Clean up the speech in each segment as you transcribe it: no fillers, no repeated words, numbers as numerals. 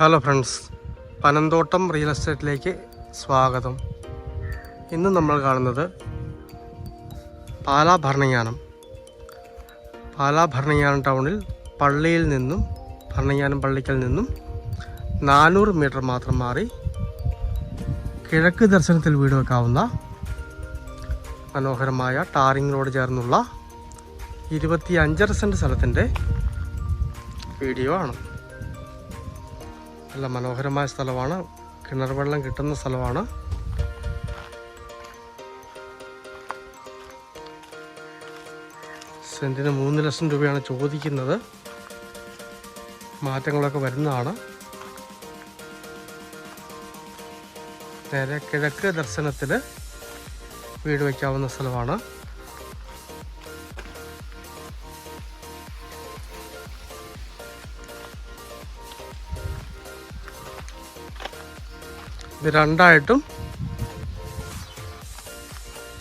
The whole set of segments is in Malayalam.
ഹലോ ഫ്രണ്ട്സ്, പനന്തോട്ടം റിയൽ എസ്റ്റേറ്റിലേക്ക് സ്വാഗതം. ഇന്ന് നമ്മൾ കാണുന്നത് പാലാ ഭരണങ്ങാനം ടൗണിൽ ഭരണങ്ങാനം പള്ളിക്കൽ നിന്നും 400 മീറ്റർ മാത്രം മാറി കിഴക്ക് ദർശനത്തിൽ വീട് വെക്കാവുന്ന മനോഹരമായ ടാറിംഗ് റോഡ് ചേർന്നുള്ള 25 സെൻറ്റ് സ്ഥലത്തിൻ്റെ വീഡിയോ ആണ്. നല്ല മനോഹരമായ സ്ഥലമാണ്. കിണർ വെള്ളം കിട്ടുന്ന സ്ഥലമാണ്. സെൻറ്റിന് 3 ലക്ഷം രൂപയാണ് ചോദിക്കുന്നത്. മാറ്റങ്ങളൊക്കെ വരുന്നതാണ്. നേരെ കിഴക്ക് ദർശനത്തിൽ വീട് വയ്ക്കാവുന്ന സ്ഥലമാണ്. ഇത് രണ്ടായിട്ടും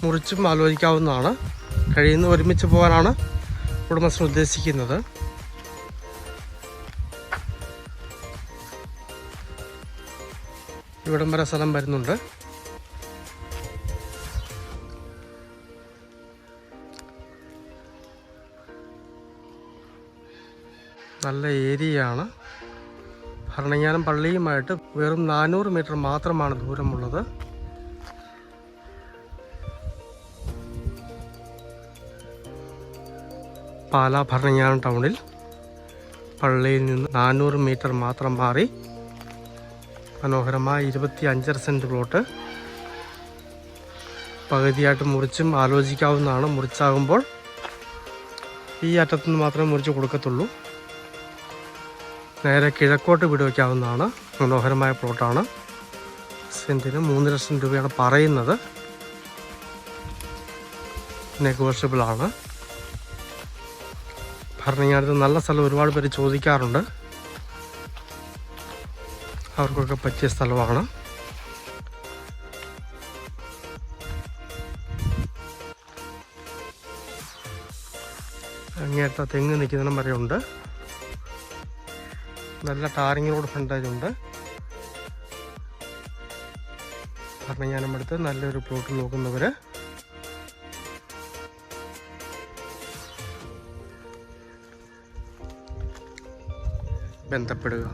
മുറിച്ചും ആലോചിക്കാവുന്നതാണ്. കഴിയുന്ന ഒരുമിച്ച് പോകാനാണ് ഉടമസ്ഥൻ ഉദ്ദേശിക്കുന്നത്. ഇവിടം വരെ സ്ഥലം വരുന്നുണ്ട്. നല്ല ഏരിയയാണ്. ഭരണങ്ങാനം പള്ളിയുമായിട്ട് വെറും 400 മീറ്റർ മാത്രമാണ് ദൂരമുള്ളത്. പാലാ ഭരണങ്ങാനം ടൗണിൽ പള്ളിയിൽ നിന്ന് 400 മീറ്റർ മാത്രം മാറി മനോഹരമായ 25 സെൻറ്റ് പ്ലോട്ട് പകുതിയായിട്ട് മുറിച്ചും ആലോചിക്കാവുന്നതാണ്. മുറിച്ചാകുമ്പോൾ ഈ അറ്റത്തുനിന്ന് മാത്രമേ മുറിച്ച് കൊടുക്കത്തുള്ളൂ. നേരെ കിഴക്കോട്ട് വീട് വയ്ക്കാവുന്നതാണ്. മനോഹരമായ പ്ലോട്ടാണ്. സെൻറ്റിന് 3 ലക്ഷം രൂപയാണ് പറയുന്നത്. നെഗോഷ്യബിൾ ആണ്. ഭരണങ്ങാനത്ത് നല്ല സ്ഥലം ഒരുപാട് പേര് ചോദിക്കാറുണ്ട്. അവർക്കൊക്കെ പറ്റിയ സ്ഥലമാണ്. അങ്ങേറ്റ തെങ്ങ് നിൽക്കുന്നിടം വരെ ഉണ്ട്. നല്ല ടാറിംഗ് റോഡ് ഫ്രണ്ടേജ് ഉണ്ട്. ഭരണങ്ങാനം അടുത്ത് നല്ലൊരു പ്ലോട്ട് നോക്കുന്നവർ ബന്ധപ്പെടുക.